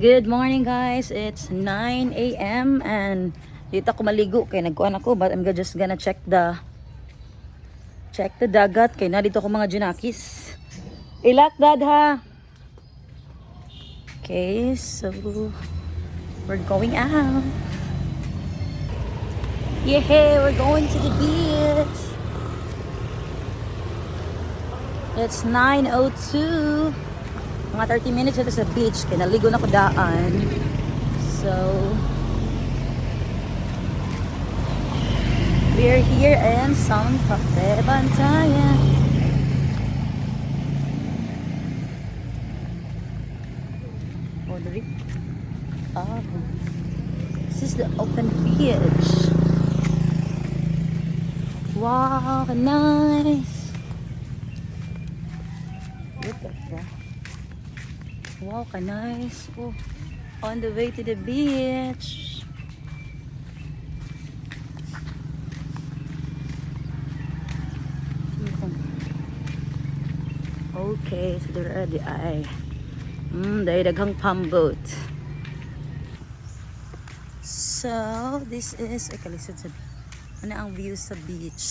Good morning guys, it's 9 a.m. and dito ako maligo kay nagkuhan ako but I'm just gonna check the dagat kay na dito ako mga junakis. Ilak dad ha. Okay, so we're going out. Yeah, we're going to the beach. It's 9:02. Mga 30 minutes ito sa beach. Kaya naligo na ko daan. So, we're here in Santa Fe, Bantayan. Oh, this is the open beach. Wow, nice. Look at that. Wow, nice. Oh, on the way to the beach. Okay, so there di ay. Dahil daghang palm boat. So, this is kalisod sa ano ang view sa beach.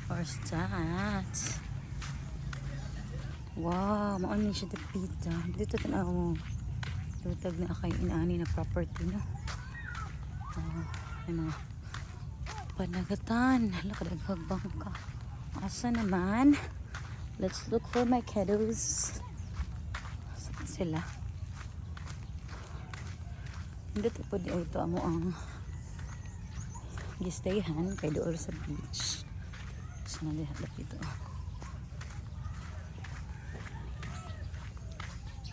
Where's that? Wow, mauni siya dapita. Dito tanaw mo. Tutag na kay inaani na property na. May mga panagatan. Lakadaghag bangka. Asa naman? Let's look for my kiddos. Saan sila? Dito po ito amo ang gistayhan kay doon sa beach. So, nalihat ito.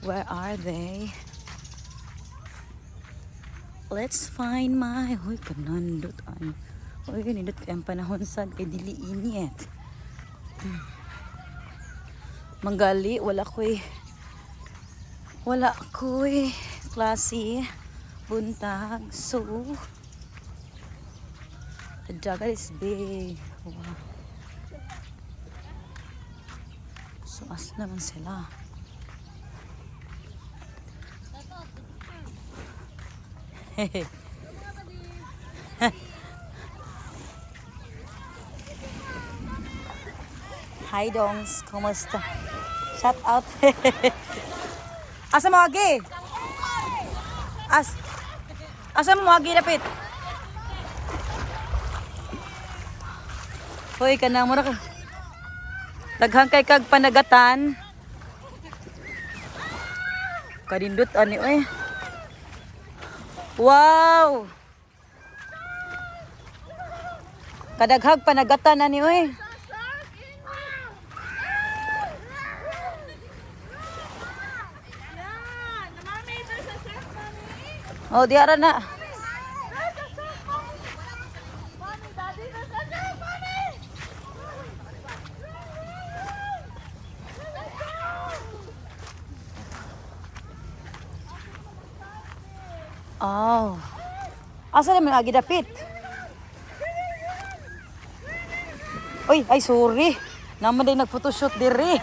Where are they? Let's find my... Uy, kanandot. Uy, kanindot kayang panahon sad kay dili init. Manggali, wala ko'y klase buntag. So, the dagat is big. Wow. So, asa naman sila? Hi dongs, kumusta? Shout out. Asa mo agi? Asa mo agi dapit? Hoy kanang mura ka. Daghang kay kag panagatan. Kadindot ani oy. Wow! Kadaghag panagatan na ni oy. Oh, diara na. Oh. Asa naman agi dapit? Uy, ay sorry. Naman din nag-photoshoot diri.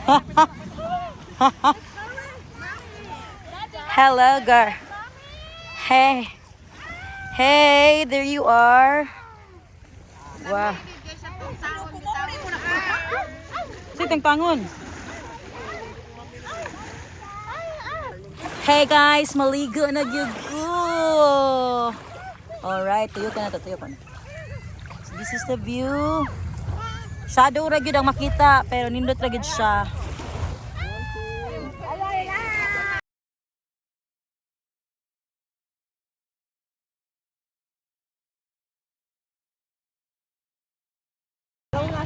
Hello, girl. Hey. Hey, there you are. Wow. Siteng pangon. Hey guys, maligo na gyud ko. Alright, tuyo ka na. So this is the view. Shadow ra gyud ang makita, pero nindot ra gyud siya.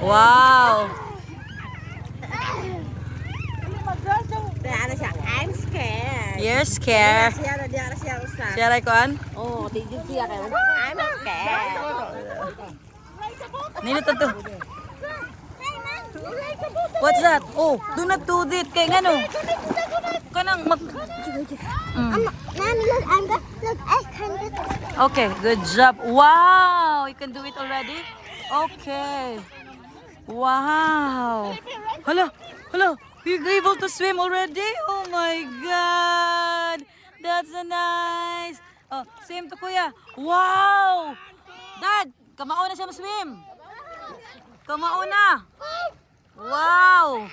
Wow. I'm scared. You're scared. Siya ray kuan? Oh, tigil siya kayo. I'm scared. Nindot to. What's that? Oh, do not do it kay ngano. Kanang mag Okay, good job. Wow, you can do it already? Okay. Wow. Hala, hala. You're able to swim already? Oh my God! That's so nice! Oh, swim to kuya. Wow! Dad, kamao na siya ma-swim. Kamao na. Wow!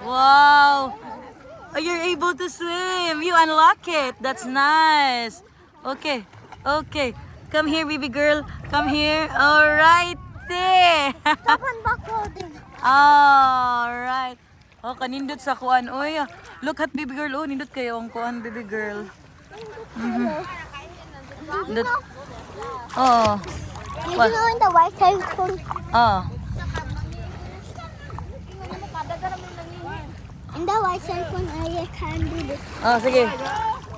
Wow! Oh, you're able to swim. You unlock it. That's nice. Okay. Okay. Come here, baby girl. Come here. All right. All right. Oh, kanindot sa kuan. Oy, look at baby girl. Oh, nindot kayo ang kuan, baby girl. Nindot. Oh. You know in the white side phone? Oh. In the white side phone, I can do this. Oh, sige.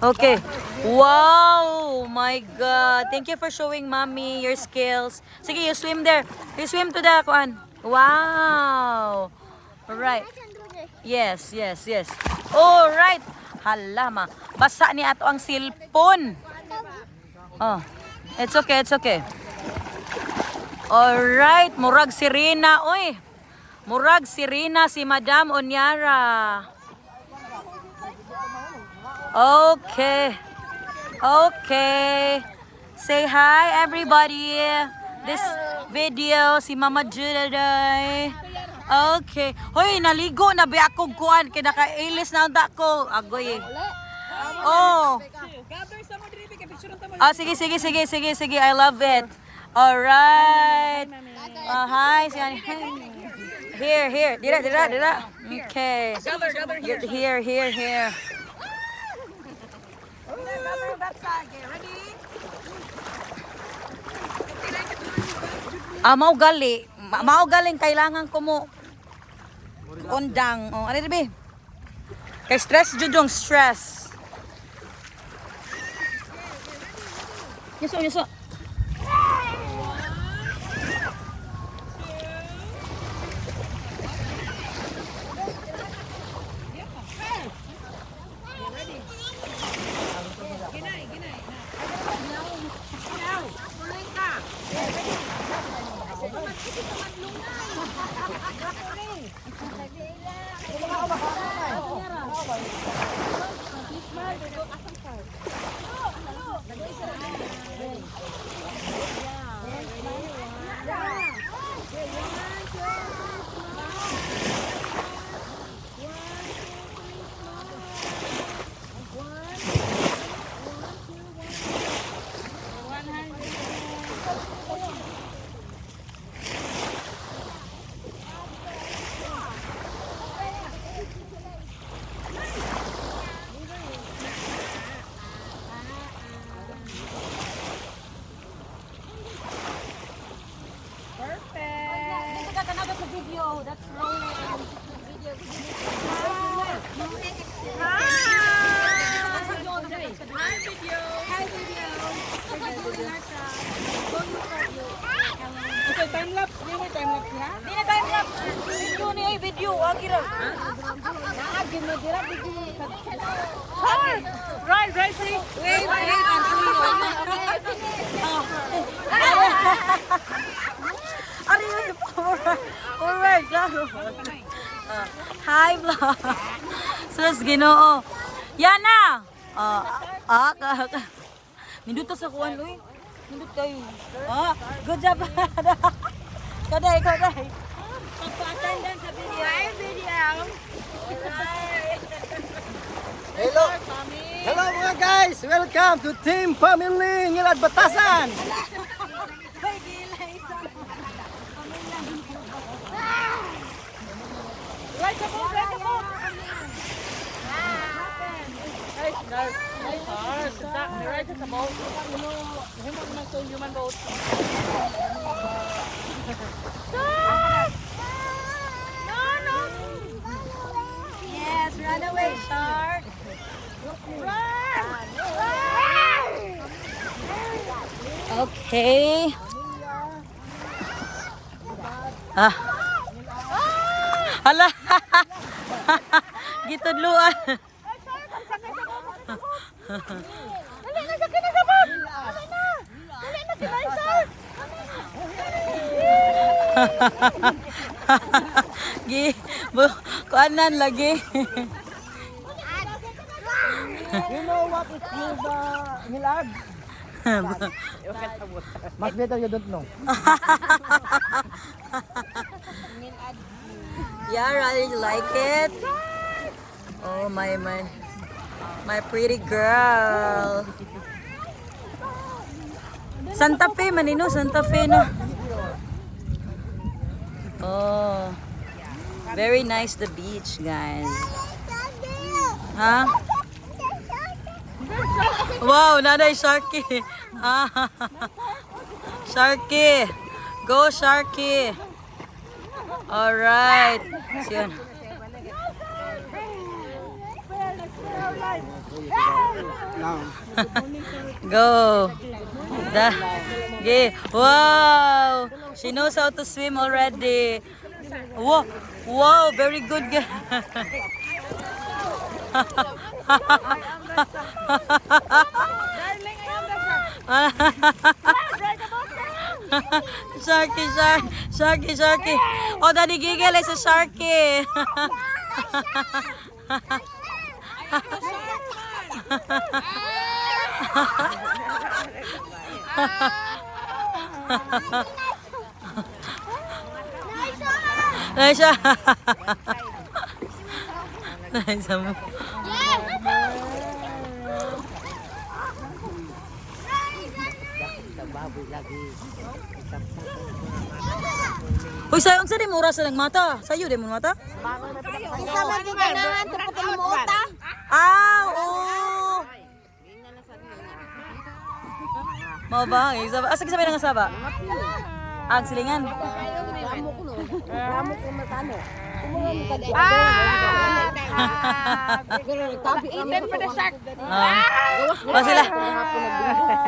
Okay. Wow! My God. Thank you for showing mommy your skills. Sige, you swim there. You swim to the kuan. Wow! Alright. I can do this. Yes, yes, yes. Alright. Halama. Basa ni ato ang silpon. Oh. It's okay, it's okay. Alright. Murag si Rina. Oy. Murag si Rina, si Madam Onyara. Okay. Okay. Say hi, everybody. This video, si Mama Juday. Okay. Hoy, naligo na ba akong kuan? Kaya naka-ilis na ang ko. Agoy eh. Oh. Ah, sige, sige, sige, sige, sige. I love it. Alright. Hi. Here, here. Dira, dira, dira. Okay. Here, here, here. Mao gali. Mao galing kailangan ko mo undang. Oh, ano ba? Kay stress jud yung stress. Yuso, yuso. That's rolling. Video. Hi, video. Okay, time lapse. Hindi mo time lapse ha? Hindi na time lapse. Video ni ay video. Agira. Agin mo dira video. Hi. Right, right, please. Wait, Alright, klaro. Hi, vlog. Sus, Ginoo. Yana! Nindot ta sa kuwan, uy. Nindot kayo. Good job. Kaday. Pagpa-attendance sa video. Hi, video. Hello. Hello mga guys. Welcome to Team Family Ngilad Batasan. Right the boat. Nice hard. Right the boat. Himo man to human boat. No. Yes, run away, shark. Run. Okay. Hala. Gitudluan. Dali na, sakit na sa bag! Dali na, kinay, sir! Gi, kuanan lagi. You know what is the Milad? Mas better you don't know. Yara, you like it? Oh my pretty girl. Santa Fe manino, Santa Fe no. Oh. Very nice the beach, guys. Huh? Wow, nanay Sharky. Sharky. Go Sharky. All right. Yun. Go. Wow. She knows how to swim already. Wow. Wow, very good. Sharky. Oh, daddy giggle is a Sharky. Nice. Nice mo. Uy, sayang sa di mo oras ng mata. Sayo di mo mata? Isa man di ganahan, tapos kalimutan. Ah, oo. Mau ba? Asa kisabi ng asaba? Ang silingan. Ramo ko matano.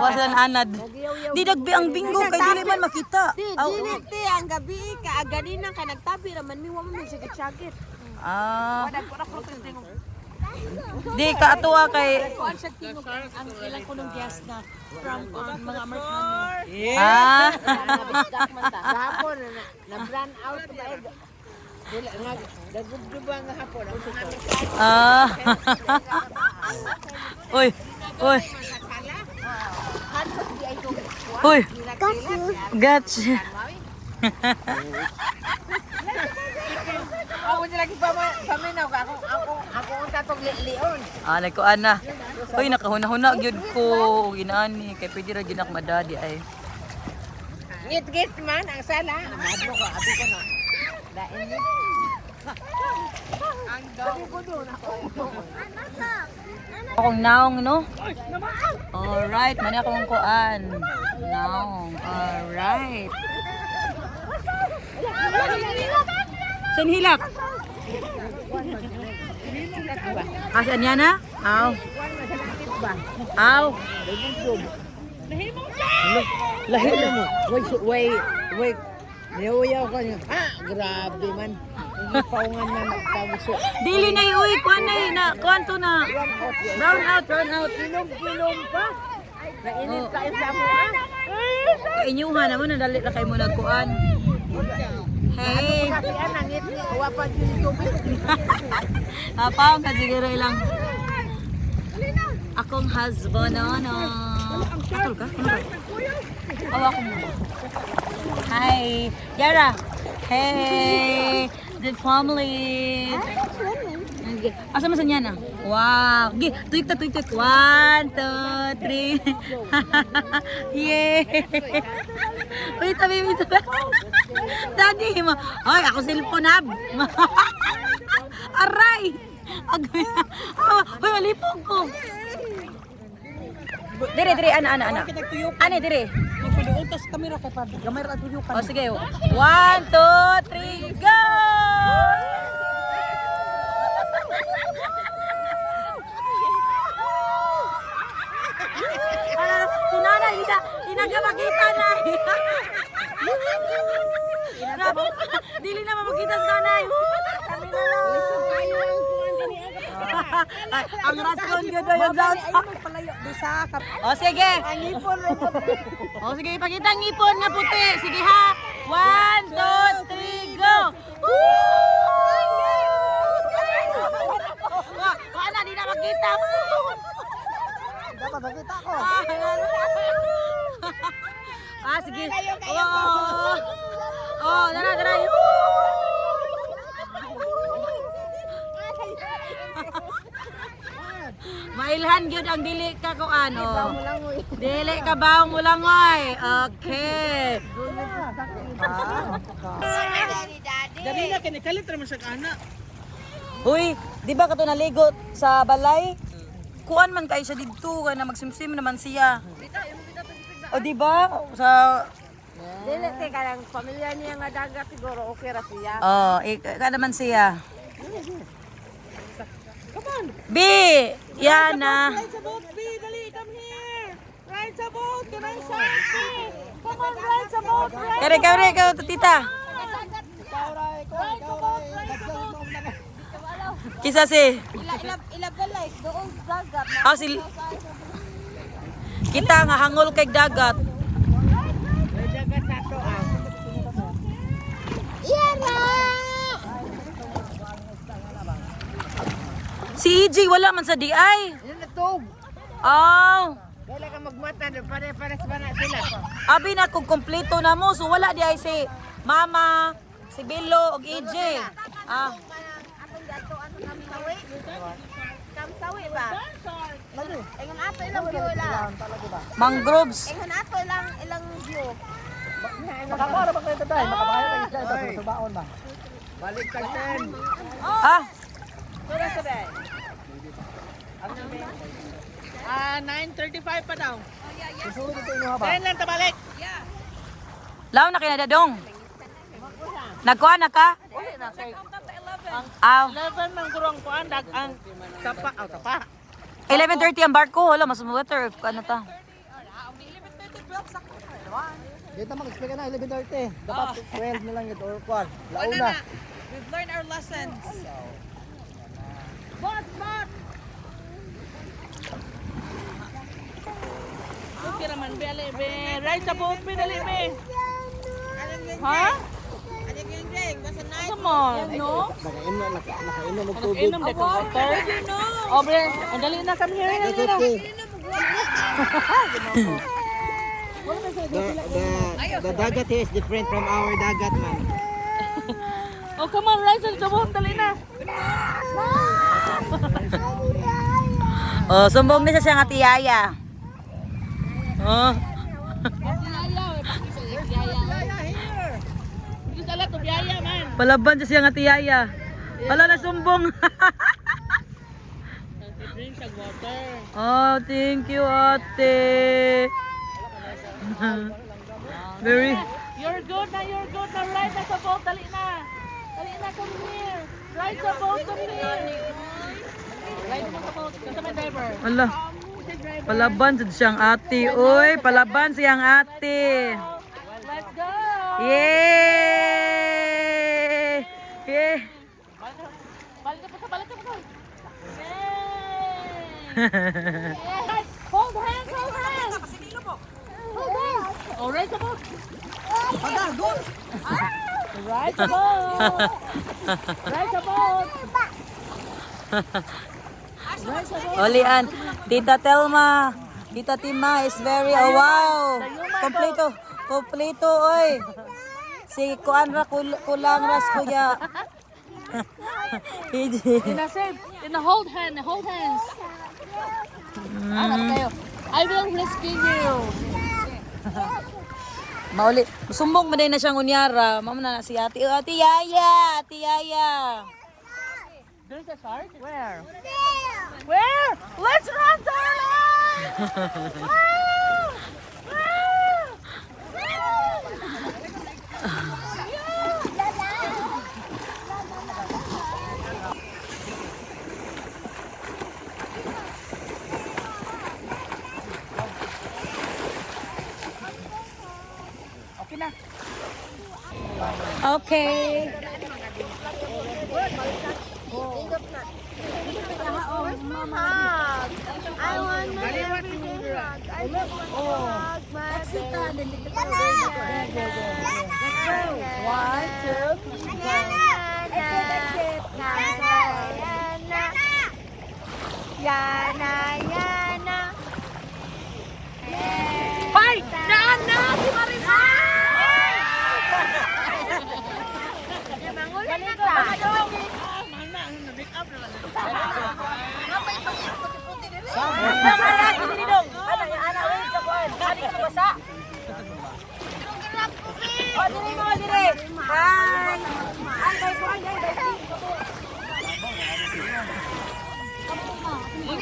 Wasila anad. Di dagbi ang bingo kay dili man makita. Di ang gabi ka ganina ka nagtabi raman mi wa man sigit-sagit. Ah. Di ka atuwa kay Kuan siya tingog ang ilang kunong guest na from mga Amerikano. ah. Gahapon na brand out ba dili nga dagub-duba nga hapon ang Amerikano. Ah. Uy. Uy. Gotcha. Ako nila paminaw ka ako unta tong lion. Ah, nagkuan na. Uy, nakahuna-huna gyud ko ginani kay pwede ra ginak madadi ay. Ngit-ngit man ang sala. Madlo ko abi ko na. Dain ni. Ang daw ko doon ako. Akong naong no? Alright, mani akong kuan. Naong. Alright. San hilak? Asan yan na? Aw. Aw. Lahi mo. Wait. Niuyaw ka niya. Grabe man. Hindi paungan na nagtamuso. Dili na iuwi kuan na kuan to na. Brown out. Kilom pa. Nainit ka sa mo. Inyuhan naman nadali na kay mo nagkuan. Hey. Kasi nangit ni wapa yung tubig. Apaw ka siguro ilang. Akong husband ano. Atol ka? Ano ba? Awa ko mo. Hi, Yara. Hey, the family. Asa man sa niya na? Wow. Gi, tuik. 1, 2, 3. Yay. Wait, tabi. Daddy mo. Ay, ako cellphone hab. Aray. Agay. Hoy, malipong ko. Dire, ana. Ani, dire. Ultas kamera kay pa gamay ra tuyo O sige, 1, 2, 3, go! Si nanay, hindi na makita na. Dili na makita si nanay. Kami na lang. Ang rason yun doon yung down. palayo di sa kap. O sige. Ang ipon robot. O sige, ipakita ang ngipon nga puti. Sige ha. 1, 2, 3, go! Woo! nakita mo. Dapat nakita ko. Ah, sige. Oh. Oh, dara. Mailhan gyud ang dili ka ko ano. Dili ka baong mo lang ay. Okay. Dali na kinikalit ra man siya ana. Huy, di ba kato naligo sa balay? Kuan man kay siya didto kay na magsimsim naman siya. O di ba sa Dili kay kanang pamilya niya nga dagat siguro okay ra siya. oh, ka naman siya. B, Yana. Ride sa boat, B, dali, come here. Ride sa boat, can I shark, B? Come on, ride sa boat, ride. Kare, tita. Kisa si. Ilab like doon dagat na. Ah, si kita nga hangol kay dagat. May dagat sa to ah. Yara! Si EJ wala man sa DI. Yan na tog. Oh. Wala ka magmata, pare-pares ba na sila? Abi na kung kompleto na mo, so wala di ay si Mama, si Bilo, og EJ. Ah, Atong dato ano kami sawi? Kami sawi ba? Ingon ato ilang view lang. mangroves. Ingon ato ilang view. Makakara ba kayo tatay? Makabahay kayo isla sa baon ba? Balik ka ten. Ah, Pura sa bay. 9:35 pa daw. Susunod ito inyo ha ba? Kailan lang tabalik? law na kinadadong. Nagkuha na ka? Uli na kay. Aw, 11 man gurong kuan ang tapa, tapa. 11:30 ang barko. Wala mas water ano ta. Dito mag-explain ka na 11:30. Dapat 12 na lang ito or kwan. Launa. We've learned our lessons. Okay naman, bele, be. Ride sa boat, be, dali, be. Ha? Come on, no? Nakainom ng tubig. Inom na ka water. Oh, bre, ang dali na, come here. That's Dali na. okay. The dagat here is different from our dagat, man. Oh, come on, ride sa boat, dali na. Oh, sumbong na siya siyang atiyaya. Oh. Hindi sa lahat, biyaya, man. Palaban siya siyang atiyaya. Wala na sumbong. Drink sa water. Oh, thank you, ate. Very. You're good na, you're good na. Ride na sa boat, dali na. Dali na, come here. Ride sa boat, come here. Ride mo sa boat, kasama yung driver. Wala. Palaban siyang ate. Uy, palaban siyang ate. Let's go. Yay! Yay! Balik ka pa. Yay! Hold hands, hold hands. Hold hands. Oh, ride sa boat. Ride sa boat. Ride sa boat. Olian, Tita Telma, Tita Tima is very, oh wow! Kompleto, oy! Si Kuan ra kulang ras kuya. In a safe, in a hold hands. Kayo. I will rescue you. Mauli, sumbong man din na siyang unyara. Mama na si Ate. Oh, Ate Yaya! There's a shark? Where? Where? Let's run, darling! Okay na. Okay. Hug. I want my everyday hug. I want to hug my baby. One, two, Yana, Yana. Hoy! Naana! Si Marimar! Mangulit na ta.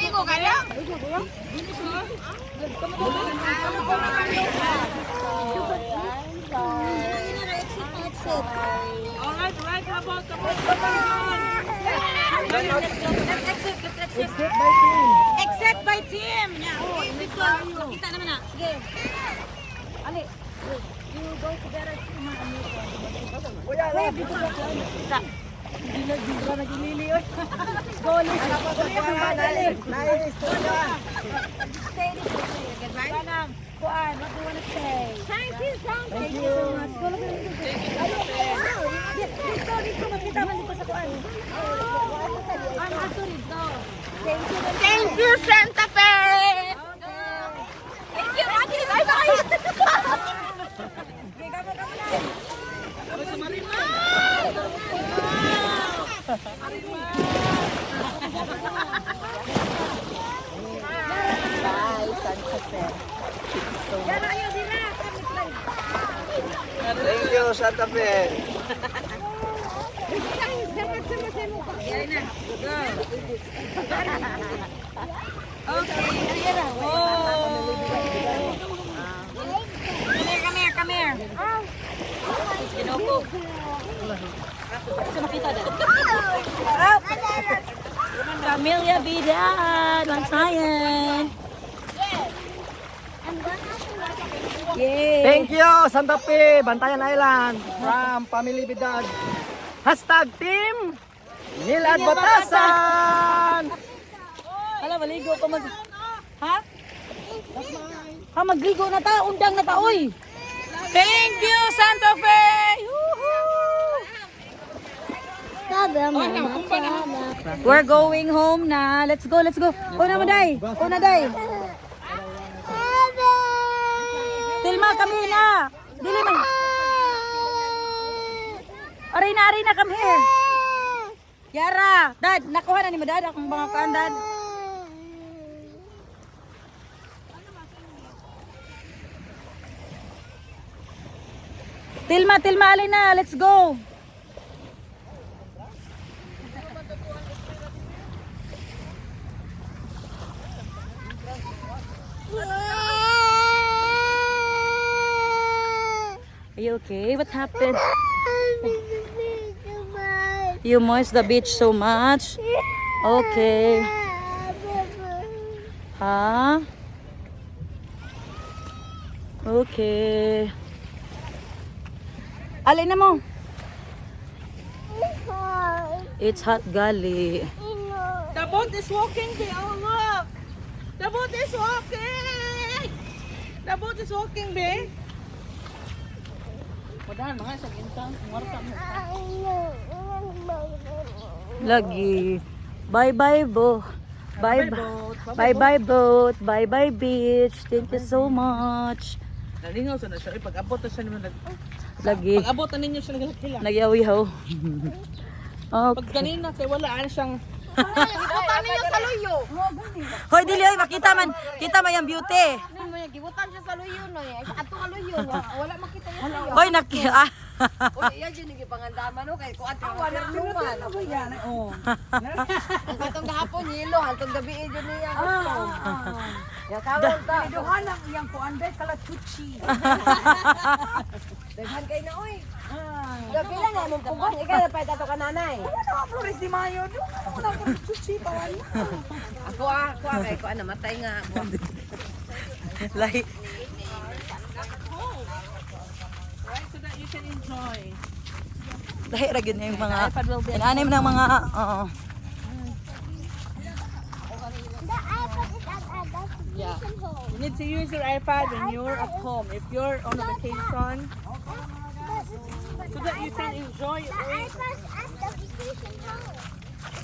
Ligo ka lang? Alright, right, about the boat. Except by team. Kita naman na. Sige. Ali. You go together to Thank you, Santa Fe! Thank you, Ate! Bye-bye! Thank you, Santa Fe. Come here. Ginoko. Gusto makita din. Camelia Vidal, Mansayan. Yay. Thank you, Santa Fe, Bantayan Island, from Family Bidad. Hashtag Team Nilad Batasan. Hala, maligo pa mag... Ha? Ha, magligo na ta. Undang na ta, oy. Thank you, Santa Fe. We're going home na. Let's go, let's go. Una mo, day. Una, day. Tilma, kami na. Dili man. Aray na, come here. Yara. Dad, nakuha na ni mo, Dad. Akong mga kaan, Dad. Tilma, alin na. Let's go. Are you okay? What happened? You moist the beach so much? Okay. Huh? Okay. Alin na mo? It's hot, gali. The boat is walking, be. Oh, look. The boat is walking. The boat is walking, be. Padahal mga sa gintang, muwarta mo. Lagi. Bye-bye, bo. Bye-bye, boat. Bye-bye, beach. Thank you so much. Nalingaw sa na siya. Pag-abot na siya naman. Lagi. Pag-abot na ninyo siya nagkakila. Nagyawihaw. Pag Okay. kanina, kay wala siyang... Gibutan ninyo sa luyo. Hoy, dili, oy, makita man. Kita man yung beauty. Gibutan siya sa luyo no. Ato nga luyo. Wala makita yung luyo. Hoy, Uy, iya dyan yung pangandaman no. Kaya kung ato nga pirnuman. Ang katong gahapon yelo. Hantong gabi dyan niya. Ya kawal ta. Iduhan lang iyang kuanday kala chuchi. Daghan kay na oy. Gabi lang nga mong pugon. Ikaw na pa ito ka nanay. Wala ka Flores di Mayo. Wala ka chuchi pawan. Ako kay ko namatay nga. Like, Right, so that you can enjoy. lahi ra gyud na yung mga inanim ng mga Yeah. You need to use your iPad when you're at home. If you're on a vacation, so that you can enjoy it.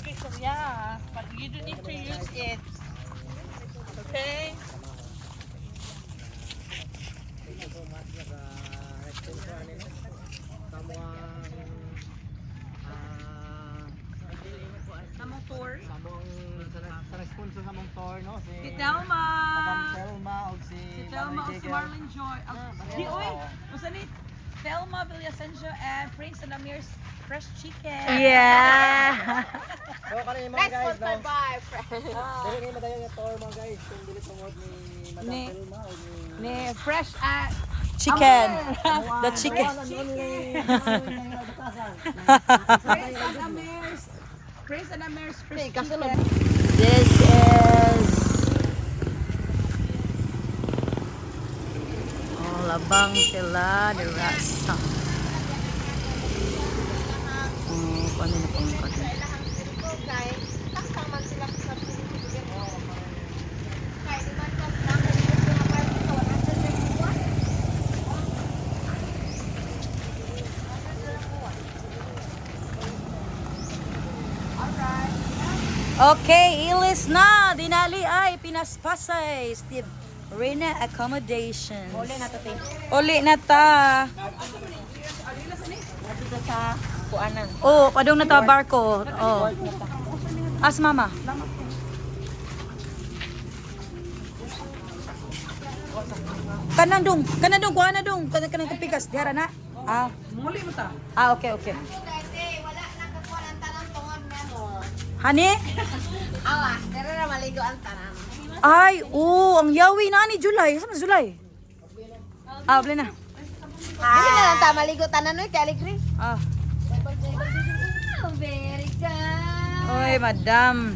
picture, yeah. But you don't need to use it. Okay? Thank you so much sa sponsor nila. Namang tour. Sa sponsor sa mong tour no si Si Telma. Madam Telma ug si Si Telma o si Marlon Joy. Di, oy! Masanit. Telma Villasencio and Prince and Amir's Fresh Chicken. Yeah. So kanina mga guys no. Dili ni madayon yung tour mga guys kung dili tungod ni Madam Ni- Telma o ni Ni Fresh at Chicken. The chicken. Prince and Amir's Fresh Chicken. This is labang sila di rasa. Paano na pang kati? Okay, ilis na. Dinali ay pinaspasay. Steve Rena Accommodation. Uli na to, te. Uli na ta. Dito sa kuanan. Oh, padong na ta barko. Oh. As mama. Kanandong kuha na dong. Kanang kapikas dihara na. Ah. Muli mo ta. Ah, okay, okay. Hani? Awas, pero na maligo ang tanan. Ay, ang yawi na ni July. Saan na July? Ah, wala na. Hindi na lang ta maligo tanan no, kay Aligri. Ah. Wow, very good. Oy, madam.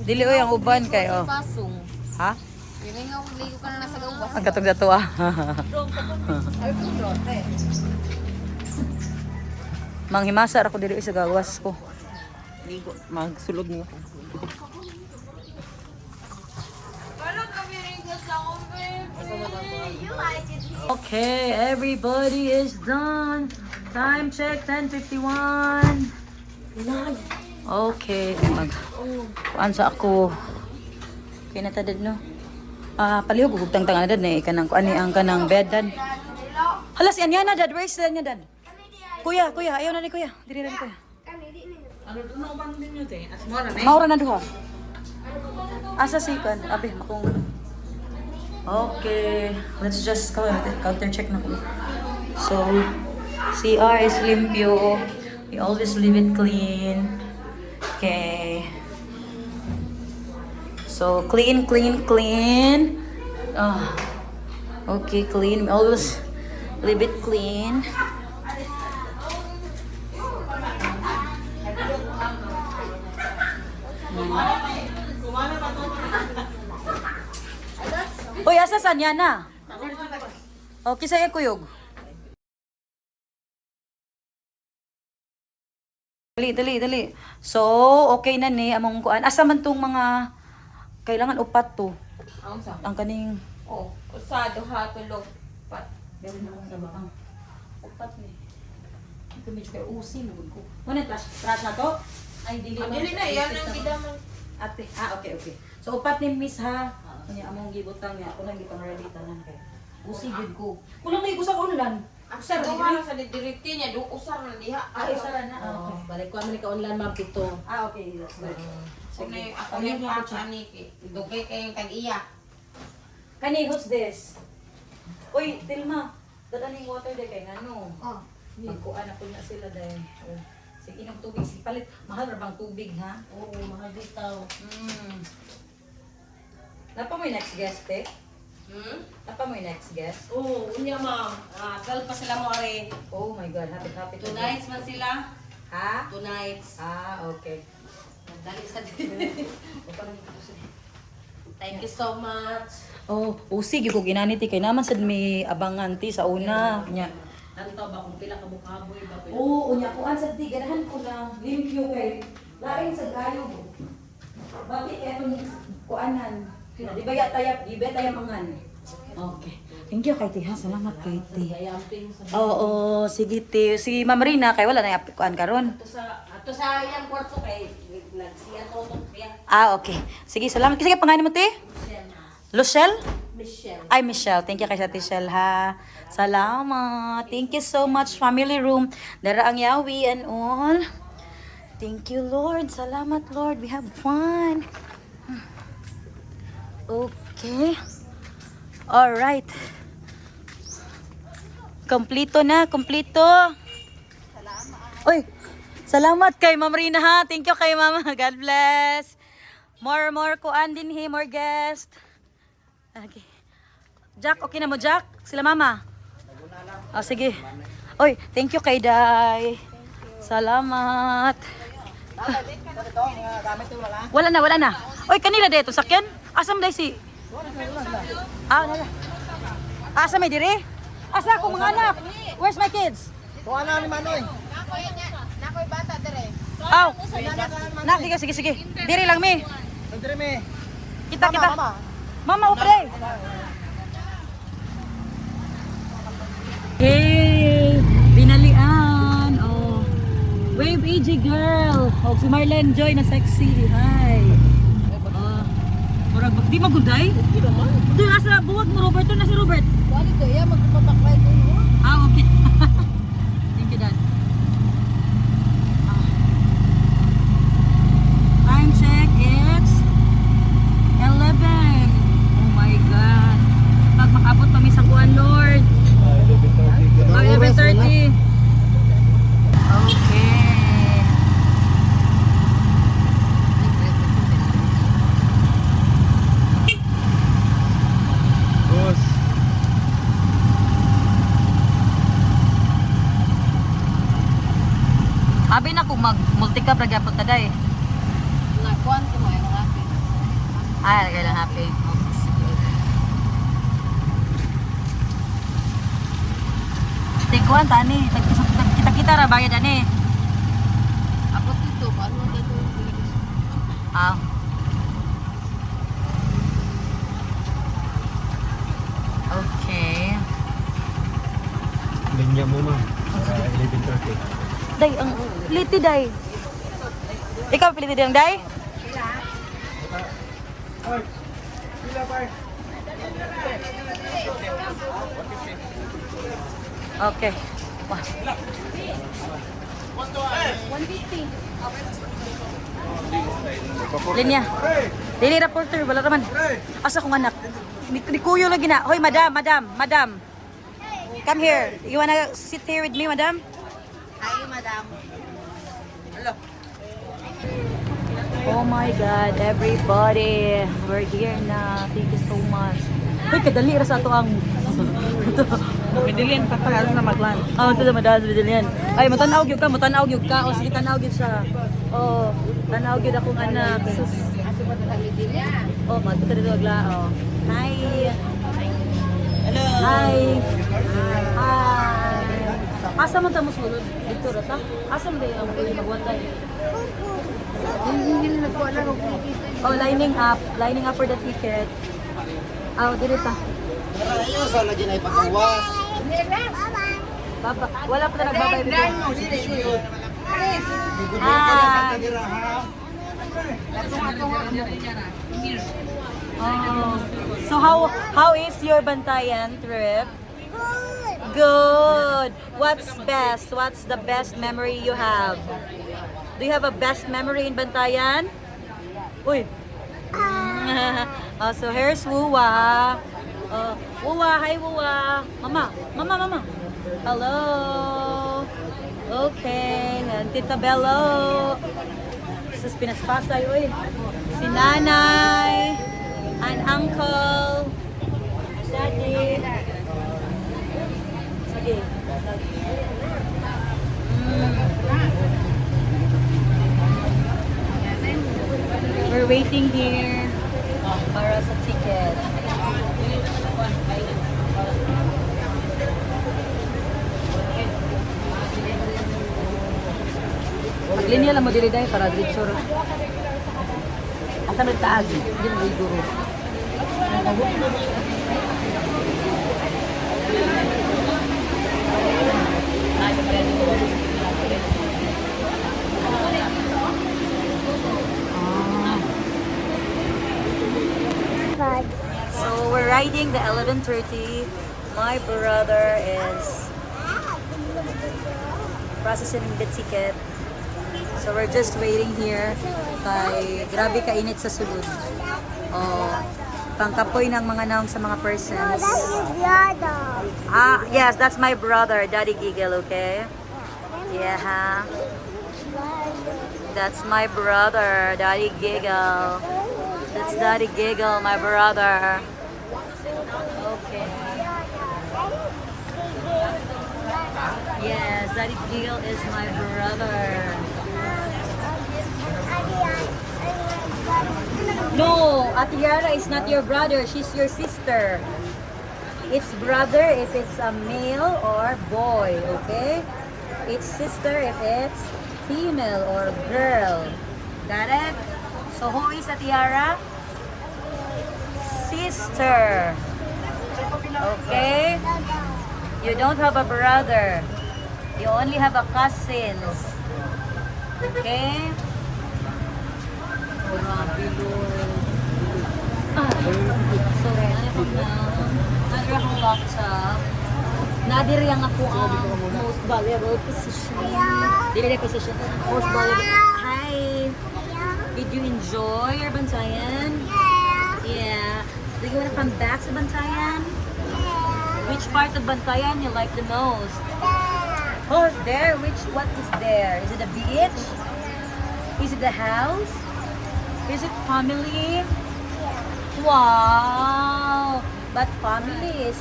Dili oy ang uban kay oh. Pasong. Ha? Yun nga, ligo ka na nasa gawas. Ang katong dato ah. Ay, putrote. Manghimasa ako dili sa gawas ko. Ligo, magsulod mo. You like it. Okay, everybody is done. Time check 10:51. Okay, mag kuan sa ako. Kinatadad no. Palihog ug tang-tang dad na kanang kuan ni ang kanang bed dad. Hala si Anyana dad, where's the Anyana dad? Kuya, ayaw na ni kuya. Diri na ni kuya. Ano doon na ubang din nyo, te? As mo na, eh. Maura na duha. Asa si kan? Abi, makong. Okay, let's just counter check na ko. So, CR is limpyo. We always leave it clean. Okay. So, clean. Okay, clean. We always leave it clean. Uy, asa saan yan na? Okay, sa'yo kuyog. Dali. So, okay na ni among kuan. Asa man tong mga kailangan upat to. Ang sa? Ang kaning Oh, usado ha tulog. Pat. gawin na lang sa bakang upat ni. Ito medyo kay usin ko. Ano trash na to? Ay dili na, yan ang gidaman. Ate, okay. So upat ni Miss ha. Kanya among gibutang niya ako nang gipang-ready tanan kay. Usi gid ko. Kulang na sa ulan. Ang sa duha sa direkti niya, do usar na diha. Ay, sara na. Okay. Balik ko man ka online ma'am pito. Okay, that's good. Sige, ako ni ani ki. Dugay kay tag-iya. Kani, who's this? Uy, Tilma. Dadaling water day kay ngano. Oh. Magkuan ako na sila dahil. Oh. Sige, inom tubig. Si palit. Mahal ra bang tubig, ha? Oo, mahal bitaw. Napa mo yung next guest, eh? Napa mo yung next guest? Oo, unya ma'am. Kal pa sila mo are. Oh my God, happy. Tonight man sila. Ha? Tonight. Okay. Dali sa Thank you so much. Oh, sige ko ginaniti kay naman sad may abangan ti sa una. Nya. Nanto ba kung pila ka bukaboy ba pila? Oo, unya ko an sad di ganahan ko lang limpyo kay lain sa gayo. Bakit etong kuanan? Di ba ya tayap, di ba tayamangan? Okay. Thank you kay Ti ha. Salamat kay Ti. Oo, sige Ti. Si Ma'am Rina kay wala na kuan karon. Ato sa iyang kwarto kay nagsiya to siya. Okay. Sige, salamat. Sige, pangalan mo Ti? Lucelle? Michelle. Ay, Michelle. Thank you kay sa Michelle ha. Salamat. Thank you so much, family room. Dara ang yawi and all. Thank you, Lord. Salamat, Lord. We have fun. Okay. Alright. Kompleto na. Kompleto. Uy. Salamat kay Ma'am Rina ha. Thank you kay Mama. God bless. More kuan din he. More guest. Okay. Jack, okay na mo Jack? Sila Mama? Oh, sige. Uy, thank you kay Day. Salamat. Wala na. Uy, kanila dito sakyan? Asam day si? Nala. Asa may dire? Asa ako mga anak? Where's my kids? Kuha na ni Manoy. Nakoy bata dire. Aw. Nak, sige. Dire lang mi. Andre me. Kita. Mama, upre. Hey, binalian. Oh. Wave EG girl. Oh, si Marlene Joy na sexy. Hi. Murag di maguday? Di naman. Di asa buwag mo Robert, na si Robert. Wali ko iya magpapaklay ko. Okay. Thank you, Dad. Time check, it's 11. Oh my God. Pag makabot kami sa kuan, Lord. Oh, 11:30. Okay. Boss. Abi na kung mag-multi-cup na gyapon taday. Nakuan ko mo yung happy. Ay, lagay lang happy. Tikuan tani, kita ra bayad ani. Ako dito, ano dito? Ah. Okay. Linya mo ma. 11:30. Day, ang liti day. Ikaw piliti din day? Okay. Wah. 150. Linya. Daily reporter, wala naman. Asa kong anak? Ni Kuyo lagi na. Hoy, madam. Come here. You wanna sit here with me, madam? Hi, madam. Oh my God, everybody. We're here na. Thank you so much. Hoy, kadali ra sa ato ang... Medellin, pagkakaroon na mag-lunch. Ito na madalas Medellin. Ay, matanaw gyud ka. O, sige, tanaw gyud siya. Oh, tanaw gyud akong anak. Sus. Oh, matuto dito aglao. Hi. Hello. Hi. Asa man ta mo sulod dito ra ta? Asa man ang magwantay? Hindi na nagkuha lang. Oh, lining up for the ticket. Dito ta. Ayos sa lagi na ipagawas. Baba. Wala pa na nagbabay video. Oh. So how is your Bantayan trip? Good. What's best? What's the best memory you have? Do you have a best memory in Bantayan? Uy. So here's Wuwa. Wuwa, hi Wuwa. Mama. Hello. Okay. Tita Bello. Sus, pinaspasay, uy. Si Nanay. And Uncle. Daddy. Sige. We're waiting here para sa ticket. Linya lang mo dili dahil para diretso. Ang tanong taagi, hindi mo iguro. riding the 11:30. My brother is processing the ticket. So we're just waiting here. Kay grabe kainit sa sulod. Oh, pangkapoy ng mga naong sa mga persons. Yes, that's my brother, Daddy Giggle, okay? Yeah. That's my brother, Daddy Giggle. That's Daddy Giggle, my brother. Okay. Yes, Daddy Giggle is my brother. No, Ate Yara is not your brother. She's your sister. It's brother if it's a male or boy, okay? It's sister if it's female or girl. Got it? So who is Ate Yara? Sister. Okay? You don't have a brother. You only have a cousins. Okay? Grabe, Lord. Sorry, ano ko na? Nadir akong laptop. Nadir yang ako ang most valuable position. Dili na position. Most valuable. Hi! Did you enjoy your bantayan? Yeah. Do you want to come back to Bantayan? Which part of Bantayan you like the most? Oh, there. What is there? Is it a beach? Is it the house? Is it family? Wow! But family is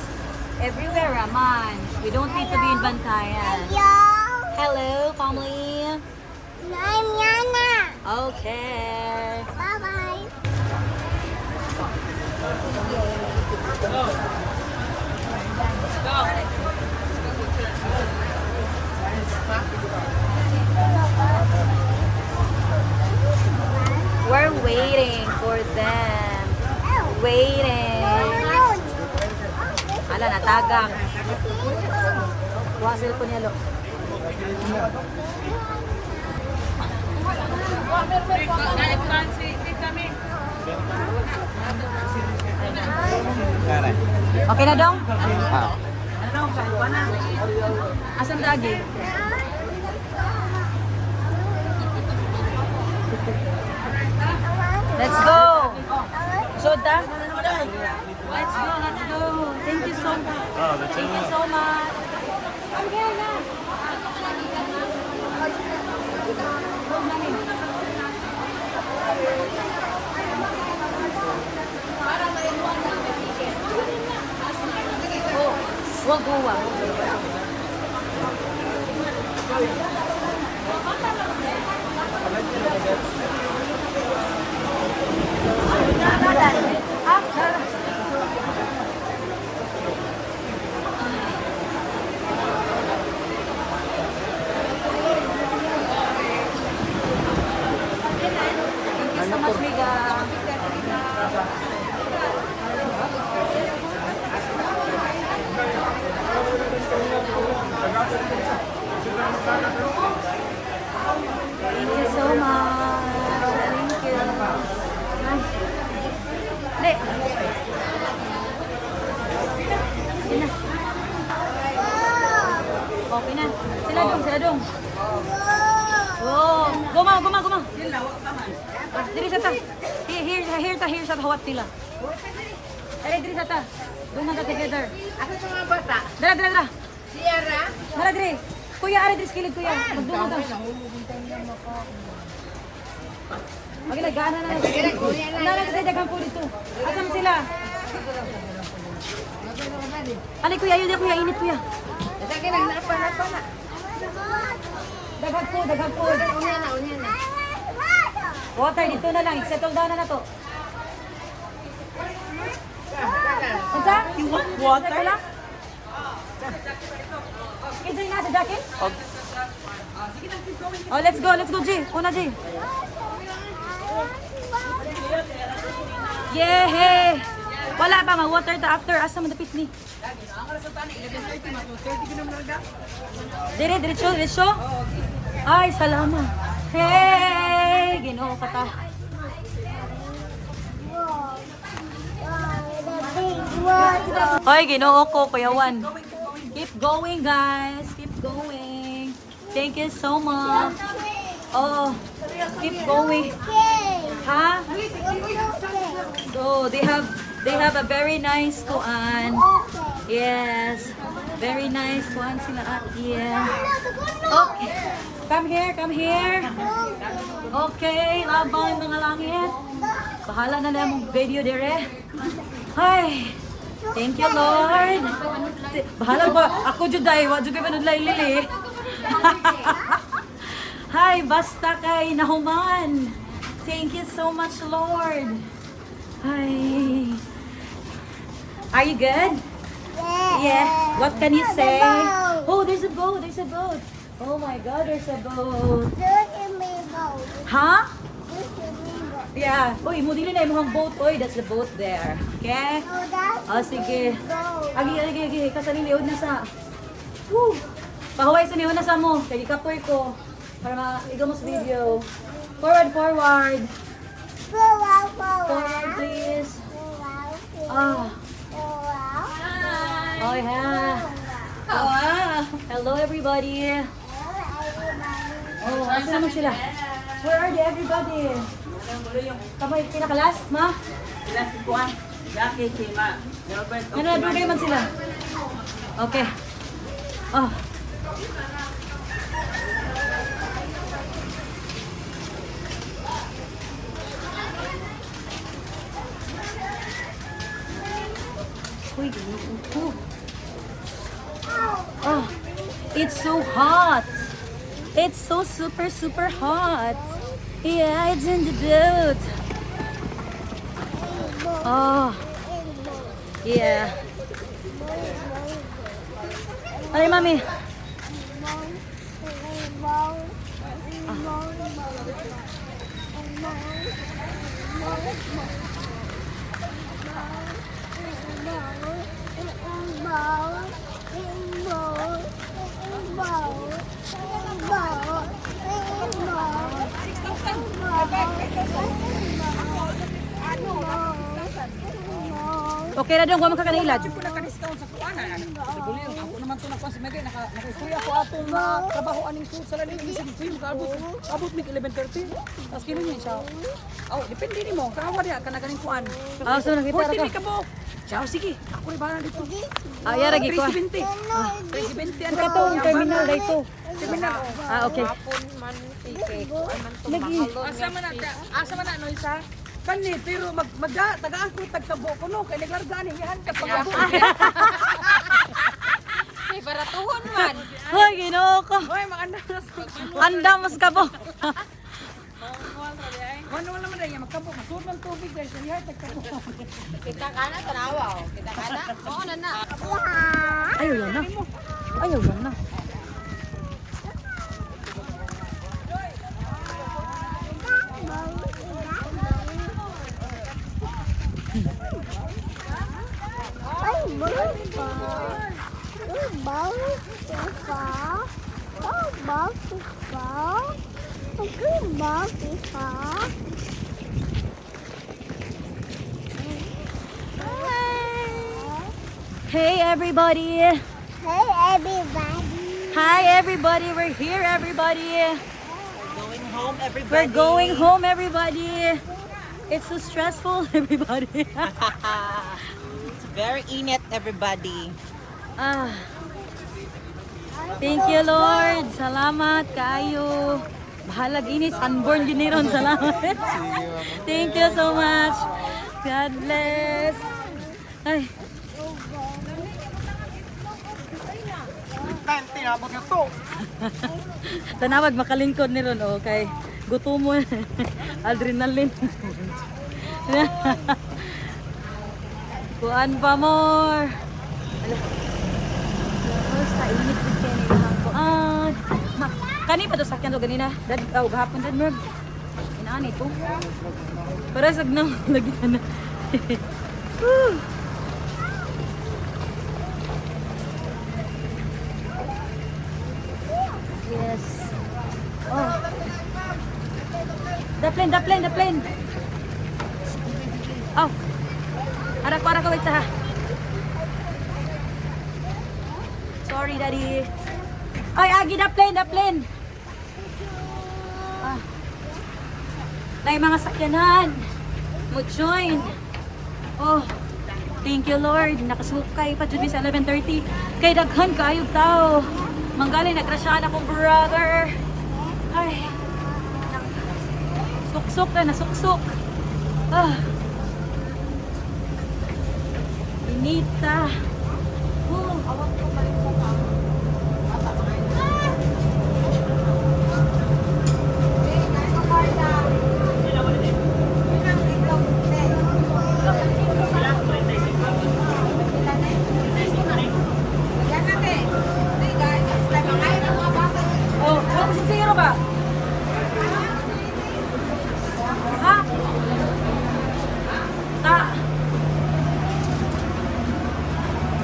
everywhere, Raman. We don't need to be in Bantayan. Hello, family. I'm Yana. Okay. Bye-bye. We're waiting for them. Waiting. Ala, natagak. Wasil ko niya, lo. Okay na dong? Ano dong? Kaya na. Asan dagi? Let's go! Soda? Let's go, let's go. Thank you so much. Thank you so much. Wag uwa. Thank you so much, Miga. Thank you so much. Thank you. Dali. Yun na. Okay na. Sila dong. Oh, guma. Diri sa ta. Here sa hawat nila. Diri sa ta. Guma ka together. Ako sa mga bata. Dara. Sierra. Dara diri. Kuya, ari diri skilid kuya. Magdungan ta. Okay na, gana na. Nalagay sa dagang po dito. Asam sila? Alay kuya, yun kuya, init kuya. Sige, nagnapan na. Daghag po. Unya na. Water, dito na lang. Settle down na to. Unsa? You want water? Ito lang? Ito yung nasa jacket? Oh, let's go, G. Una, G. Yehey! Wala pa, mag-water ta after. Asa mo dapit ni? Diretso? Ay, salamat. Hey! Ginoo ka ta. Wow, Hoy, ginoo ko, payawan. Keep going, guys. Keep going. Thank you so much. Oh, keep going. Ha? So, they have a very nice kuan. Yes. Very nice kuan sila yeah. Okay. Come here. Okay, labang mga langit. Bahala na lang mong video dire. Hi. Thank you, Lord. Bahala ba? Ako juday, wa jud kay manudlay lili. Hi, basta kay nahuman. Thank you so much, Lord. Hi. Are you good? Yeah. What can you say? Oh, there's a boat. Oh my God, there's a boat. Huh? Yeah. Uy, mo dili na imong boat. Uy, that's the boat there. Okay? Oh, sige. Agi. Kasali liod na sa. Woo! Pahuway sa niyo na sa mo. Kaya ikapoy ko. Para maigaw mo sa video. Forward. Forward, please. Ah. Oh, yeah. Hello, everybody. Oh, asa naman sila? Where are they, everybody? Kamay, pinaka-last, ma? Last one. Jackie, Chima. Robert. Nanadugay man sila. Okay. Oh. Uy, oh. Oh, it's so hot. It's so super hot. Yeah, it's in the boat. Oh, yeah. Ay, mami. Okay na dong, huwag makakanailad. Ako naka-discount sa kuanan. Ako naman to nakuha si Megay. Naka-istorya ko atong trabaho aning suit sa lalim. Sige, abot mig 11:30. Tapos kino niya siya. Oh, depende ni mo. Karawa niya, kanaganing kuan. Ah, so nakita Pwede ka. mi ka mo. Ciao, sige. Ako rin ba na dito? Ah, yeah, lagi ko. 370. 370. Ano Ito, yung terminal na ito. Terminal. Ah, okay. Lagi. Asa man na, no, isa? Kani, pero tagaan ko tagkabo ko, no? Kaya naglargaan, hihan ka pagkabo. Baratuhon man. Hoy, ginoo ko. Hoy, maanda. Anda mas kabo. Wala naman rin, magkabo. Masuot ng tubig guys. Hihan, tagkabo. Kita ka na, tanawa. Kita ka na. Oo na. Ayaw yan na. Ayaw yan na. Hey everybody. Hi everybody. We're here everybody. We're going home everybody. It's so stressful everybody. It's very init, everybody. Ah. Thank you Lord. Salamat kayo. Bahalag ini sunburn giniron. Salamat. Thank you so much. God bless. Ay. Tanawag makalingkod ni Ron, okay. Gutom mo. Adrenaline. Kuan pa more. Sa init din kayo nilang kuan. Kani pa to sakyan to ganina. Dad, gahapon dad mo. Inaani to. Para sagnang lagi na. Yes. Oh. The plane. Oh. Arak ko wait ha. Sorry, Daddy. Ay, Agi, the plane. Ah. Nay, mga sakyanan. Mo join. Oh, thank you, Lord. Nakasukay pa dyan sa 11:30. Kay daghan kayo tao. Manggali, nagrasyahan ako, brother. Ay. Suksok na, nasuksok. Ah. Inita. Awak ko balik ko pa. Oh, ano si Zero ba? Ha? Ta.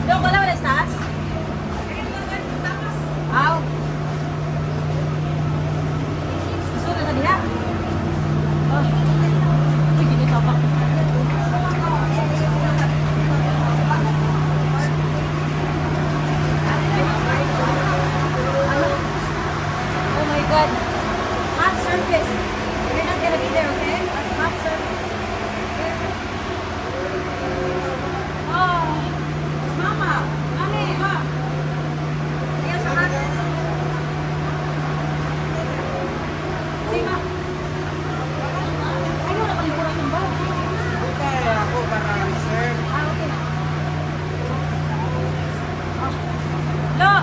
Dok, wala wala stars? Aw. Susunod na diha. Oh. Uy, ginito pa. Oh my God. Hot surface. You're not gonna be there, okay? That's hot surface. Oh. Mama. Mami, ma. Ayan sa hot. Si ma. Ay, wala palikuran yung bag. Kaya ako para reserve. Ah, okay. Lo!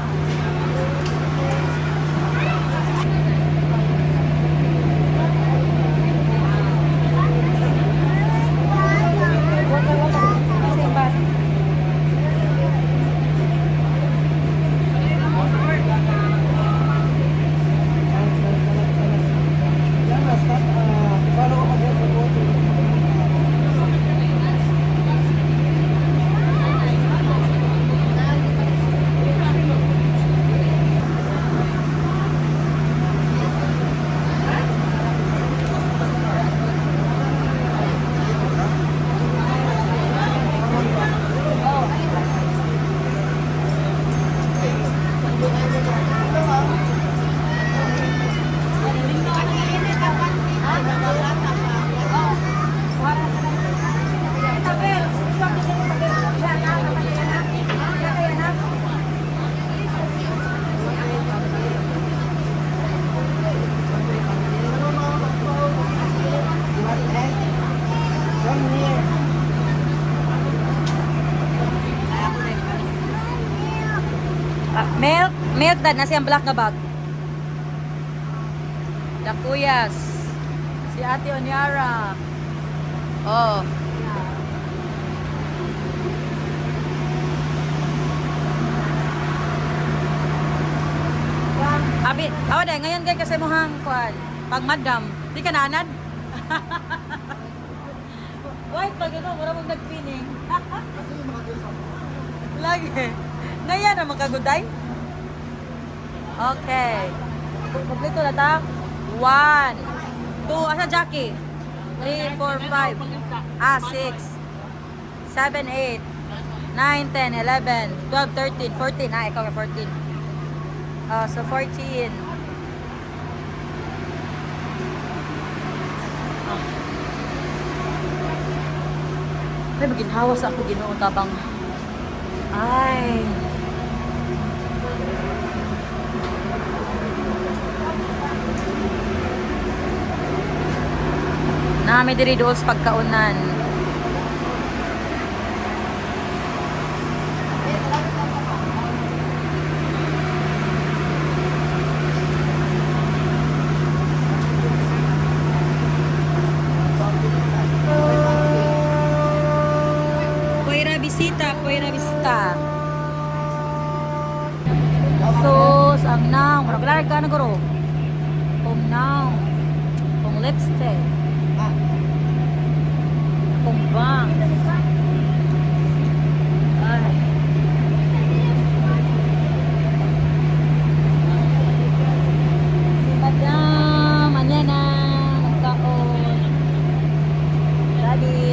Milk dad, nasi ang black na bag. Dakuyas. Si Ate Onyara. Oh. Abi, awa dahil ngayon kay kasi mohang kuan. Pag madam, di ka nanad? Wait, pag ano, wala mong nagpining. Lagi. Ngayon na magkaguday? Okay. Kompleto na ta. 1, 2, asa Jackie? 3, 4, 5. 6, 7, 8, 9, 10, 11, 12, 13, 14. Ah, ikaw ka 14. So 14. Ay, maginhawa sa ako Ginoo tabang. Ay. Nami diri dool sa pagkaunan. Puwera bisita. Sos, ang naong. Marag ka na guro. Kung naong. Kung lipstick. Kung bang. Ay. Si Madam, anya na. Nagkaon. Daddy.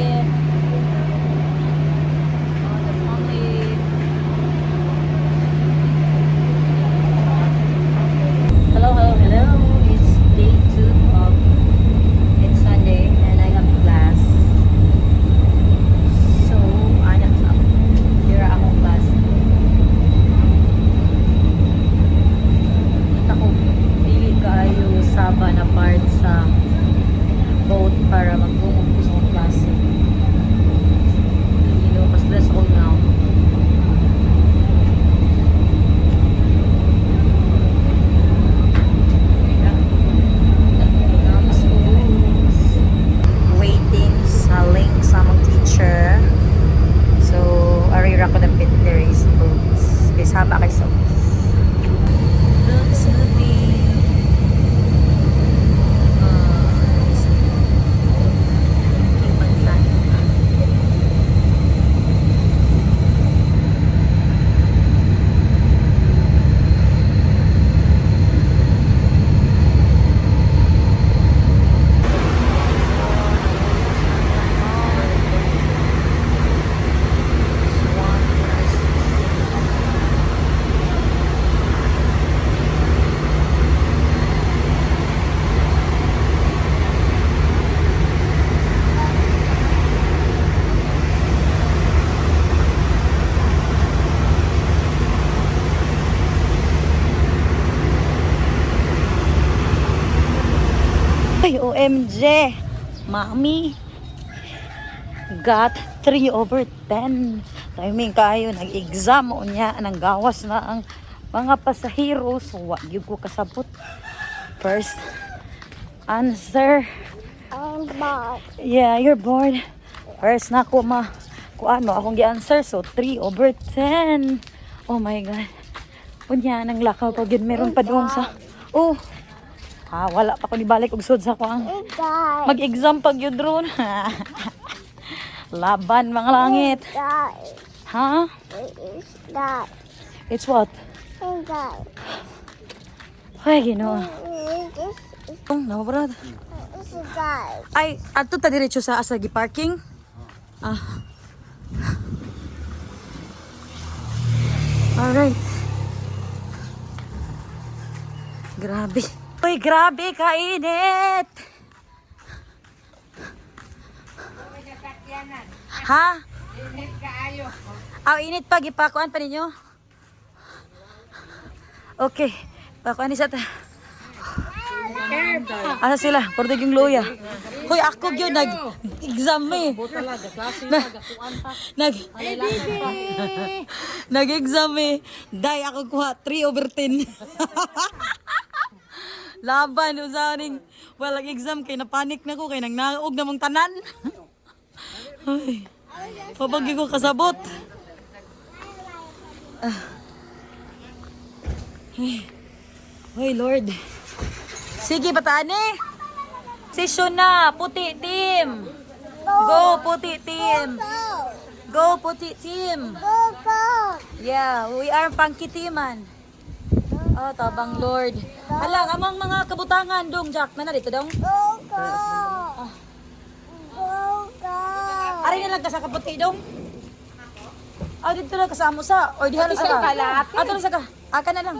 kasama kay Sophie. Looks moving. Ay, OMG! Mami! Got 3/10. Timing kayo, nag-exam o niya, nang gawas na ang mga pasahero. So, wag yung ko kasabot. First answer. I'm bored. Yeah, you're bored. First na ko ano, akong gi-answer. So, 3/10. Oh my God. Unya, nang lakaw pag yun. Meron pa doon sa... Oh! Wala pa ko ni balik og sud sa ko ang Guys. mag-exam pag yun drone. Laban mga langit. Guys. Ha? What is that? It's what? Hey guys. Ay, Ginoo. This Nababrad. is guys. Ay, ato ta diretso sa asagi parking. Alright. Grabe. Uy, grabe kainit. Ha? Init kaayo. Init pa gipakuan pa ninyo. Okay. Pakuan ni sa ta. Asa sila? Portuging loya. Hoy, ako gyud nag-exam eh. Nag-exam eh. Dai ako kuha 3/10. Laban usaning walang exam kay napanik na ko kay nang naog na mong tanan. Ay. Pabagi ko kasabot. Hoy Lord. Sige patani. Session na, puti team. Go puti team. Go puti team. Go go. Yeah, we are Punky teaman. Oh, tabang Lord. Hala, amang mga kabutangan dong, Jack. Na dito dong. Go go. Go go. Ari na lang ka sa kaputi dong. Dito lang kasama sa. Or di halos ka. Ato na sa ka. Aka na lang.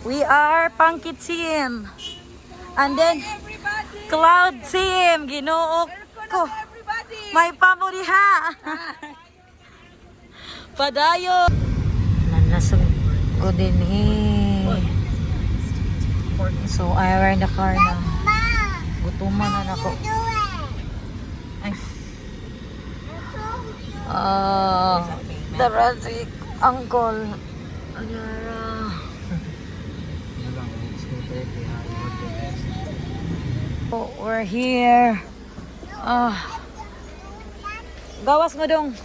We are Punky team. And then, Cloud team. Ginoo ko. May pamuriha. Padayo. Nanasag ko din So, I wear the car na. Gutuman na ako. Ay. The Razik Uncle. Anyara. Oh, we're here. Gawas mo dong.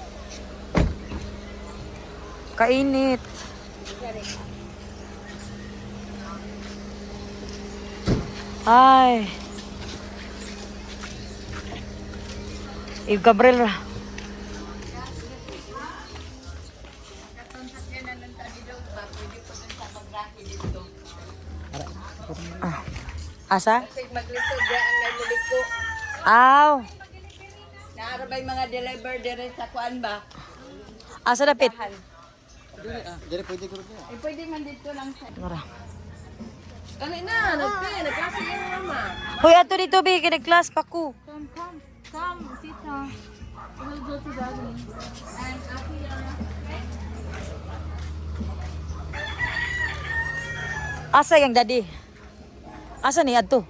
Kainit. Ay. Gabriel. Asa? Maglisod ya ang nagliko. Aw. Naarabay mga deliver dire sa kuan ba? Asa dapit? Pwede man dito lang sa. Tara. Kanina, nagklase yung mama. Hoy, ato dito bi kay class pa ko. Come, tita. We'll go to daddy. And Ate Yara. Asa yang daddy? Asa ni adto?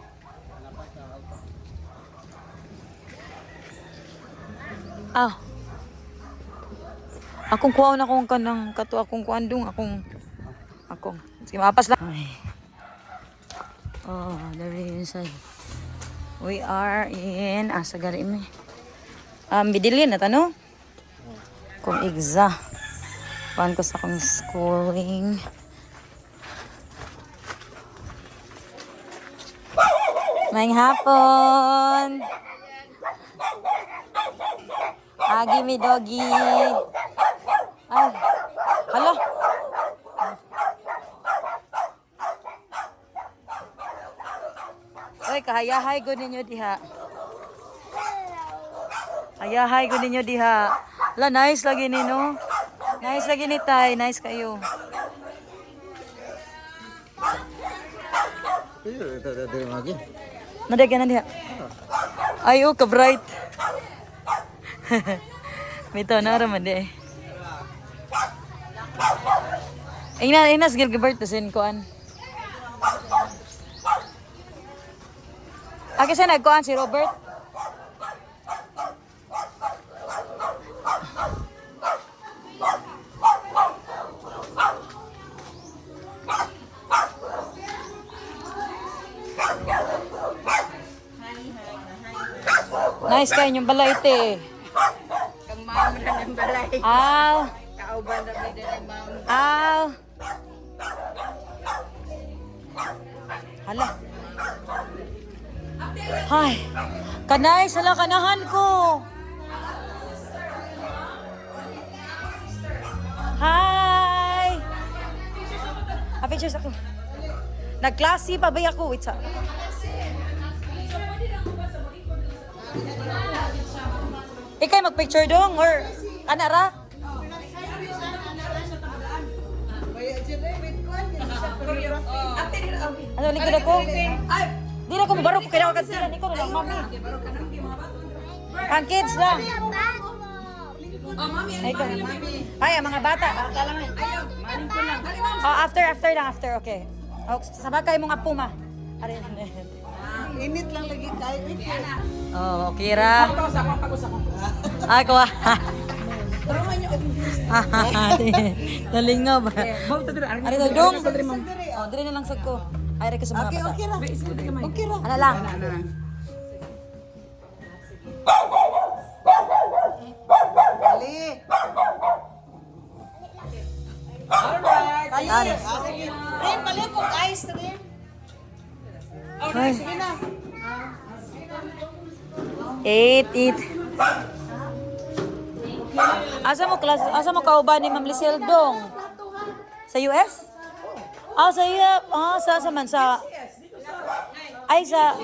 Akong kuha na akong kanang kato akong kuandong akong sige mapas lang. Ay. Oh, there inside. We are in Asagari mi. Bidilin na tano. Kung igza. kuan ko sa akong schooling. Maayong hapon. Agi mi doggy. Ay, hala. Ay, kahayahay ko ninyo diha. Hayahay ko ninyo diha. Hala, nice lagi ni, no? Nice lagi ni Tay. Nice kayo. Nadagyan na diha. Ay, oh, ka-bright. May to, naraman di eh. Inas, Gilbert, tasin koan. Kasi nagkuhan si Robert. Nice kayo yung balay ite. Kang mama na ng balay. Aw. Kauban na may dala mama. Aw. Hala. Hay. Kanay, sala kanahan ko. Hi. Pictures ako. Nagklase pa ba ako? Wait sa. Ikay magpicture dong or anara? Ano likod ako? Di na ko mabarok kaya ako kansilan ikaw lang mami. Ang kids lang. Ay, ang mga bata. Oh, after, okay. Oh, sabag kayo mong apo ma. Init lang lagi kayo. Oh, Kira. Ako ah. Nalingaw ba? Ari na dong. Oh, dili na lang sad ko. Ay ra ka sa mga bata. Okay ra. Ano lang? Ali. Alright. Ano? Rin, balik ko ice rin. Ay. Eat. Asa mo kauban ni Ma'am Lisel dong? Sa US? Sa US. Sa man sa ay sa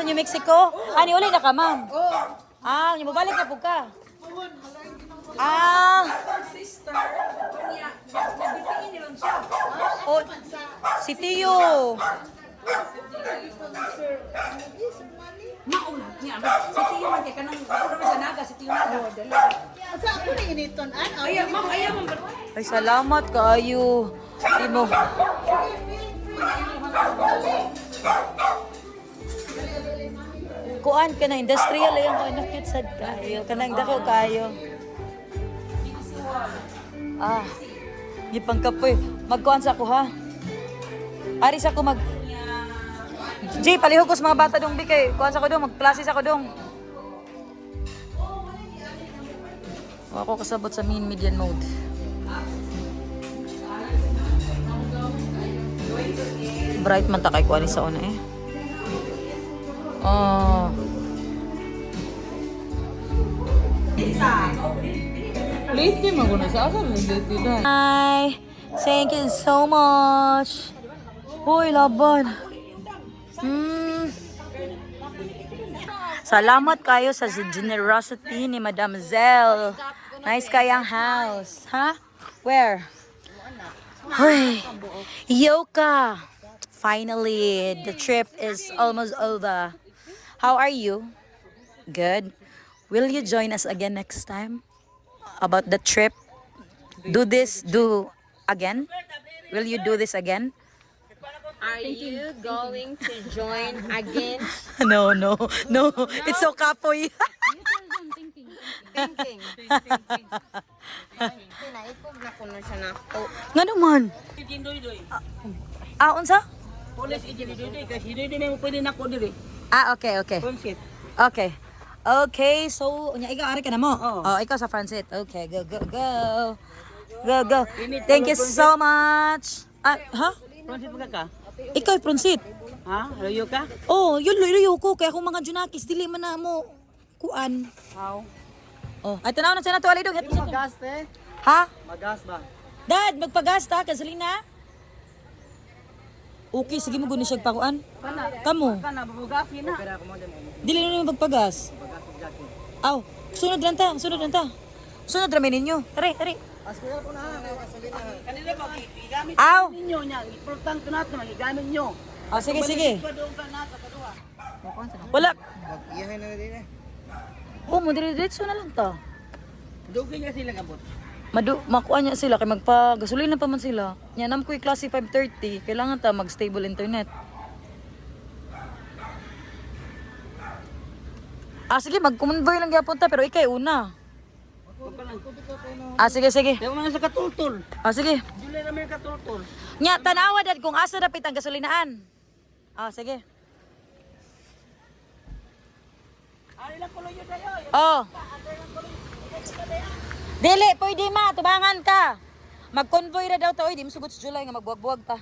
New Mexico? Ani uli na ka, ma'am? Yung mabalik na po ka. Oh, si Tio. Si Tiyo man kaya kanang ako naman sa naga, si Tiyo naga. Sa ako ni initon an. Ayaw, ma'am, Ay, salamat kayo. Di mo. Kuan ka na industrial ayan ko nakit sad kayo. Kanang dako kayo. Gipang kapoy. Magkuan sa ako ha. Ari sa ako mag Jay, palihog ko sa mga bata dong, Bikay. Kuhan sa ko dong, mag-classes ako dong. Ako kasabot sa median mode. Bright man ta kay kuha ni sa una eh. Late din mo na sa akin. Late din na. Hi, thank you so much. Hoy, laban. Salamat kayo sa generosity ni Madam Zell. Nice kayang house. Ha? Where? Hoy, Yoka. Finally, the trip is almost over. How are you? Good. Will you join us again next time? About the trip? Do again? Will you do this again? Are you going to join again? No. It's so kapoy. Thinking. Pinaipog na ko na siya na ako. Nga naman. Unsa? Police ididoy kasi hindi mo pwede nako diri. Okay. Concept. Okay, so ikaw ari ka na mo. Ikaw sa Francet. Okay, go. Go, go. Thank you so much. Ah, ha? Pronsit mo ka? Ikaw, pronsit. Ha? Layo ka? Oh, yun, luyo ko. Kaya kung mga junakis, dili man na mo kuan. How? Oh, ay tanaw na siya na to, alidong. Magas, te. Ha? Magas ba? Dad, magpagasta, gasolina. Okay, sige mo gunin siya pakuan. Kamo, Kana, bubugas, yun na. dili na naman magpagas. Aw, sunod lang ta, sunod lang ta. Sunod ramin ninyo. Tari, tari. Kanina ba, igamit Aw. ninyo niya. Importante natin, magigamit nyo. Oh, sige, sige. Doon ka na, sa kaduha. Wala. Mag-iyahin na din eh. Oh, mo diretso na lang ta. Dugay nga sila kabot. Makuha niya sila kay magpa-gasolina pa man sila. Nya nam ko'y klase 530, kailangan ta mag-stable internet. Ah, sige, mag-convoy lang gyapon ta pero ikay una. Ah, sige, sige. Tayo na sa katultol. Ah, sige. July na may katultol. Nya tanawa dad kung asa dapit ang gasolinaan. Ah, sige. Oh. Dili, pwede ma, tubangan ka. Mag-convoy na daw ta, oy, di mo sugod sa July nga magbuwag-buwag ta.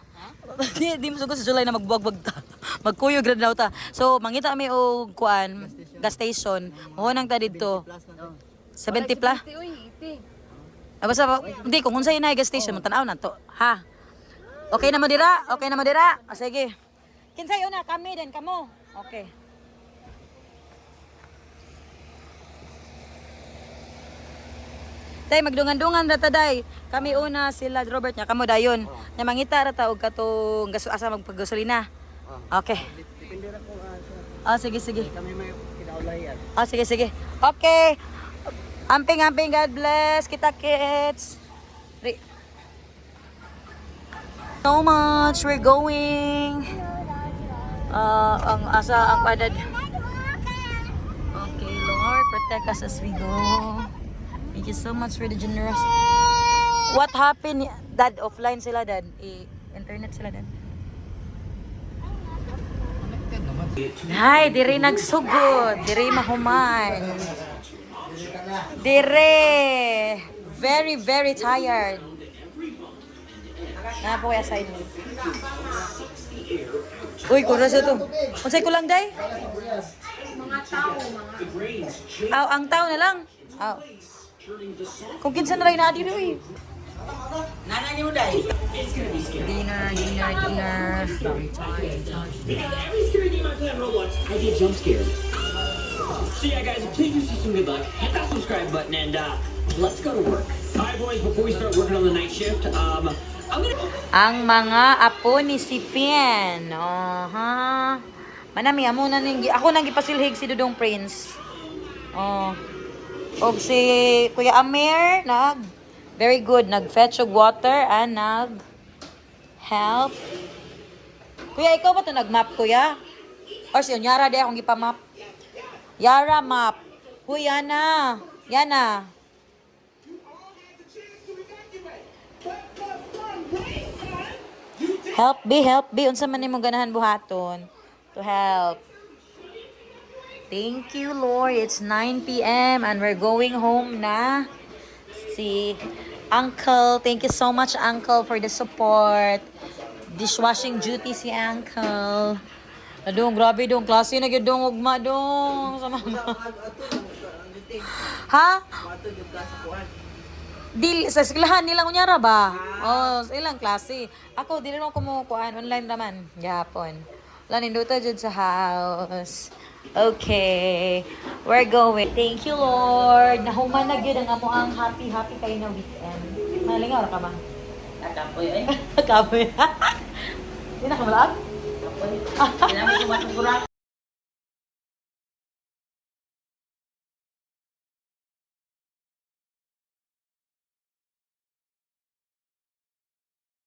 Di mo sugod sa July na magbuwag-buwag ta. Magkuyog na daw ta. So, mangita kami og kuan, gas station. Mohonang ta didto. 70 pla. Ah, basta, hindi, kung unsay na gas station, matanaw na to. Ha? Okay na mo dira? Okay na mo dira? O, sige. Kinsay una, kami din, kamo. Okay. Tay, magdungan-dungan rata day. Kami una, sila Robert niya, kamo dayon. Nya mangita rata og katong asa magpagasolina. Okay. Depende na kung Ah, sige, sige. kami may kinaulayan. Ah, sige, sige. Okay. Amping, amping, God bless. Kita kids. So much. We're going. Ang asa ang padad. Okay, Lord, protect us as we go. Thank you so much for the generous. What happened? Dad, offline sila, Dad. Internet sila, Dad. Hay, diri nagsugod. Diri mahuman. Dire. Very, very tired. Na po kaya side. Uy, kura sa to. Unsay ko lang, day? Mga tao, mga. Aw, ang tao na lang. Aw. Kung kinsa na lang na dito eh. Nanay niyo dai. Dinner, dinner, dinner. Every scary game I play on Roblox, I get jump scared. So yeah, guys, please do some good luck. Hit that subscribe button and let's go to work. Alright, boys, before we start working on the night shift, I'm gonna. Ang mga apo ni si Pian. Manami, amo na ning ako nang gipasilhig si Dudong Prince. Oh. Og si Kuya Amir very good, nag-fetch og water and help. Kuya, ikaw ba to nag-map, kuya? Or si Yara di akong gipamap. Yara map. Kuya na. Yana. Help be. Unsa man nimo ganahan buhaton to help. Thank you, Lord. It's 9 p.m. and we're going home na. Si Uncle. Thank you so much, Uncle, for the support. Dishwashing duty si Uncle. Adong, grabe dong. Klase na gyud dong ugma dong. Sa mama. Ha? Dili sa eskwelahan nilang unyara ba? Oh, sa ilang klase. Ako dili na ko kumukuan online naman. Yapon. Wala ninduta jud sa house. Okay. We're going. Thank you, Lord. Nahuman na gyud ang amo ang happy kayo na weekend. Malingaw ra ka ba? Nakapoy eh. Kapoy. Di na ka malag? Kailangan ko matugura.